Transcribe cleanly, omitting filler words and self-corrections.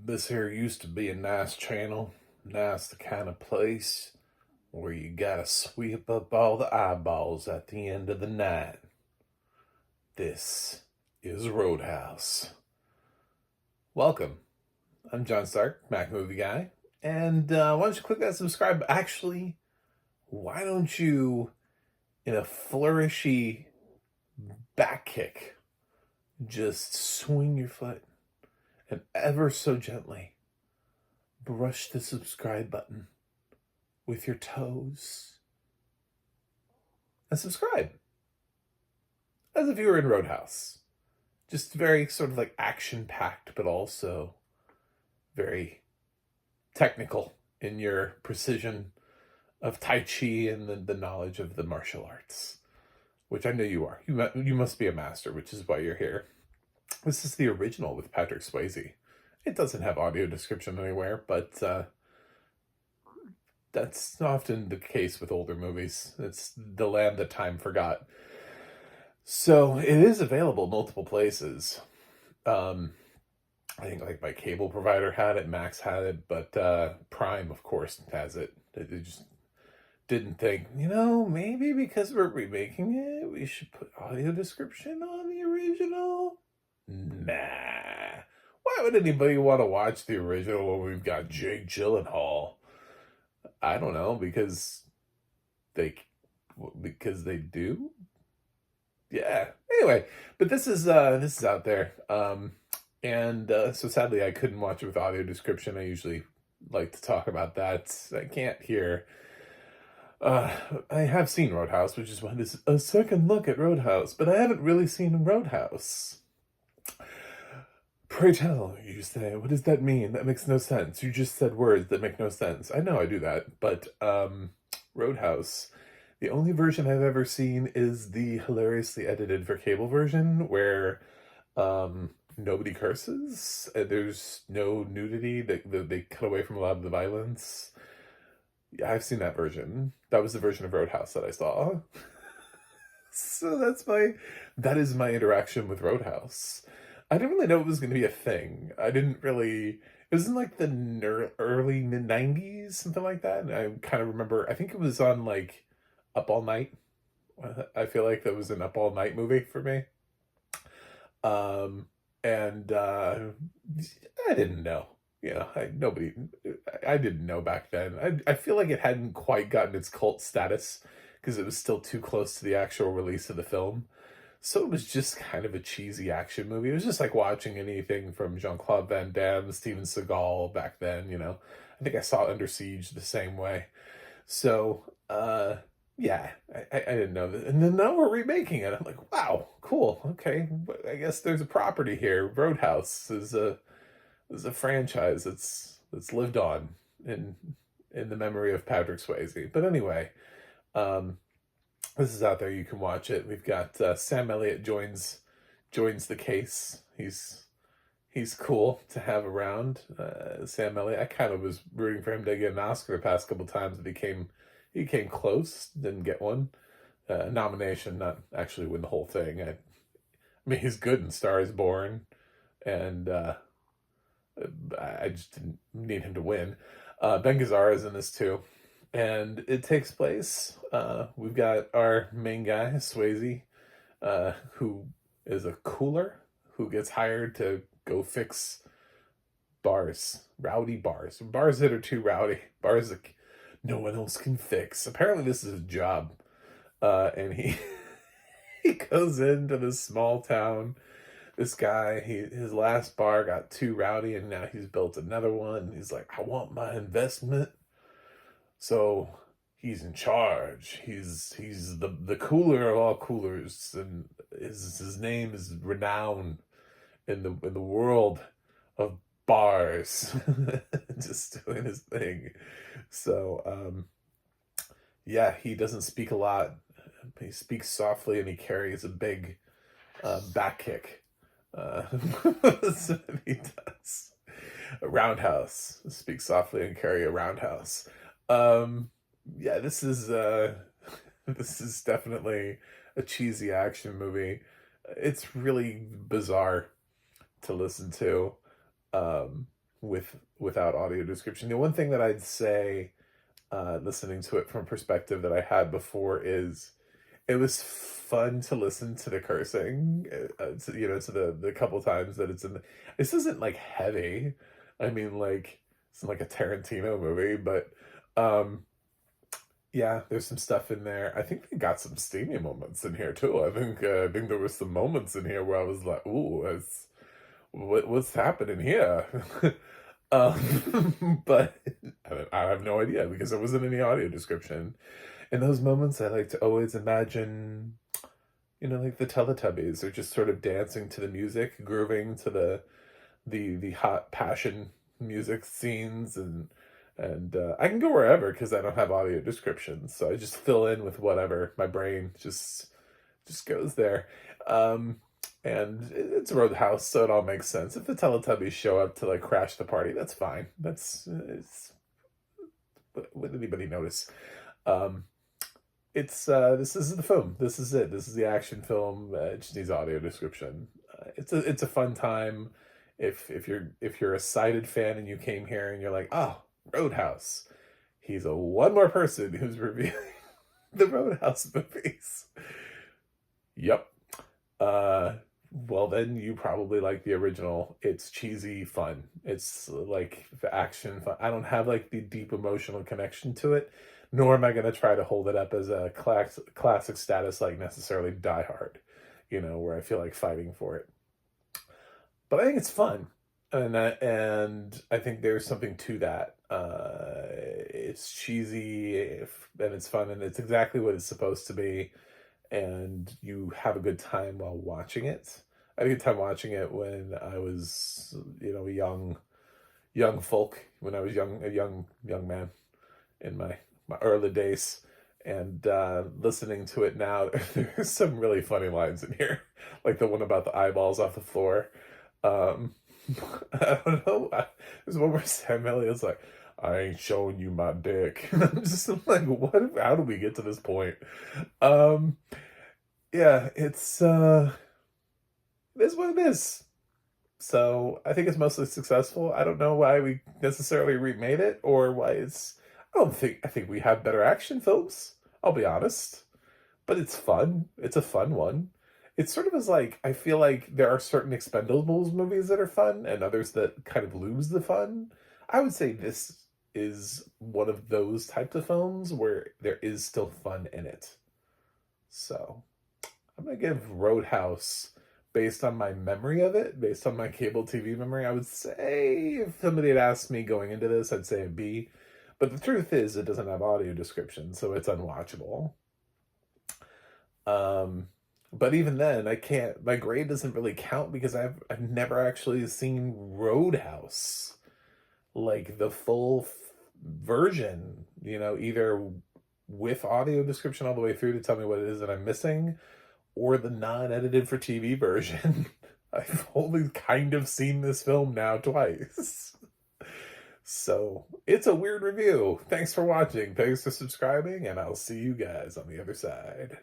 This here used to be a nice channel. Nice the kind of place where you gotta sweep up all the eyeballs at the end of the night. This is Roadhouse. Welcome. I'm John Stark, Mac Movie Guy. And why don't you click that subscribe? Actually, why don't you, in a flourishy back kick, just swing your foot and ever so gently brush the subscribe button with your toes and subscribe as if you were in Roadhouse. Just very sort of like action packed, but also very technical in your precision of Tai Chi and the knowledge of the martial arts, which I know you are. You must be a master, which is why you're here. This is the original with Patrick Swayze. It doesn't have audio description anywhere, but that's often the case with older movies. It's the land that time forgot. So it is available multiple places. I think like my cable provider had it, Max had it, but Prime, of course, has it. They just didn't think, maybe because we're remaking it, we should put audio description on the original. Nah. Why would anybody want to watch the original when we've got Jake Gyllenhaal? I don't know, because they do. Yeah. Anyway, but this is out there. And so sadly I couldn't watch it with audio description. I usually like to talk about that. I can't hear. I have seen Roadhouse, which is why this is a second look at Roadhouse, but I haven't really seen Roadhouse. Pray tell, you say, what does that mean? That makes no sense. You just said words that make no sense. I know I do that, but Roadhouse, the only version I've ever seen is the hilariously edited for cable version where nobody curses, and there's no nudity. They cut away from a lot of the violence. Yeah, I've seen that version. That was the version of Roadhouse that I saw. So that is my interaction with Roadhouse. I didn't really know it was going to be a thing. It was in like the early mid-90s, something like that. And I kind of remember, I think it was on like Up All Night. I feel like that was an Up All Night movie for me. And I didn't know. I didn't know back then. I feel like it hadn't quite gotten its cult status because it was still too close to the actual release of the film. So it was just kind of a cheesy action movie. It was just like watching anything from Jean-Claude Van Damme, Steven Seagal back then, I think I saw Under Siege the same way. So, yeah, I didn't know that. And then now we're remaking it. I'm like, wow, cool. Okay, I guess there's a property here. Roadhouse is a franchise that's lived on in the memory of Patrick Swayze. But anyway, this is out there. You can watch it. We've got Sam Elliot joins the case. He's cool to have around. Sam Elliot. I kind of was rooting for him to get an Oscar the past couple times, but he came close. Didn't get one. Nomination, not actually win the whole thing. I mean, he's good in Star Is Born, and I just didn't need him to win. Ben Gazzara is in this too. And it takes place, we've got our main guy, Swayze, who is a cooler, who gets hired to go fix rowdy bars that are too rowdy, bars that no one else can fix. Apparently this is his job, and he goes into this small town. This guy, his last bar got too rowdy, and now he's built another one. He's like, I want my investment. So he's in charge. He's the cooler of all coolers, and his name is renowned in the world of bars. Just doing his thing. So yeah, he doesn't speak a lot. He speaks softly, and he carries a big back kick. That's what he does. A roundhouse. Speak softly and carry a roundhouse. Yeah, this is definitely a cheesy action movie. It's really bizarre to listen to. without audio description. The one thing that I'd say, listening to it from a perspective that I had before, is it was fun to listen to the cursing, to the couple times that it's in. This isn't like heavy. I mean, like it's like a Tarantino movie, but yeah, there's some stuff in there. I think they got some steamy moments in here too. I think there was some moments in here where I was like, "Ooh, what's happening here?" But I have no idea because there wasn't any audio description. In those moments, I like to always imagine, like the Teletubbies are just sort of dancing to the music, grooving to the hot passion music scenes, and I can go wherever because I don't have audio descriptions, so I just fill in with whatever my brain just goes there. And it's Roadhouse, so it all makes sense. If the Teletubbies show up to like crash the party, that's fine. Would anybody notice? This is the film. This is it. This is the action film. It just needs audio description. It's a fun time. If you're a sighted fan and you came here and you're like, oh, Roadhouse, he's one more person who's reviewing the Roadhouse movies. Yep. Well, then you probably like the original. It's cheesy fun. It's like the action fun. I don't have like the deep emotional connection to it, nor am I going to try to hold it up as a classic status like necessarily Die Hard, where I feel like fighting for it. But I think it's fun, and I think there's something to that. It's cheesy, and it's fun, and it's exactly what it's supposed to be. And you have a good time while watching it. I had a good time watching it when I was, a young folk, when I was a young man in my early days, and listening to it now. There's some really funny lines in here, like the one about the eyeballs off the floor. I don't know. There's one where Sam Elliot's like, I ain't showing you my dick. And I'm just like, what? How do we get to this point? Yeah, it is what it is. So I think it's mostly successful. I don't know why we necessarily remade it or why I think we have better action films. I'll be honest, but it's fun. It's a fun one. It sort of is like, I feel like there are certain Expendables movies that are fun and others that kind of lose the fun. I would say this is one of those types of films where there is still fun in it. So I'm going to give Roadhouse, based on my memory of it, based on my cable TV memory, I would say, if somebody had asked me going into this, I'd say a B. But the truth is, it doesn't have audio description, so it's unwatchable. But even then, my grade doesn't really count because I've never actually seen Roadhouse, like the full version, either with audio description all the way through to tell me what it is that I'm missing, or the non-edited for TV version. I've only kind of seen this film now twice. So it's a weird review. Thanks for watching. Thanks for subscribing, and I'll see you guys on the other side.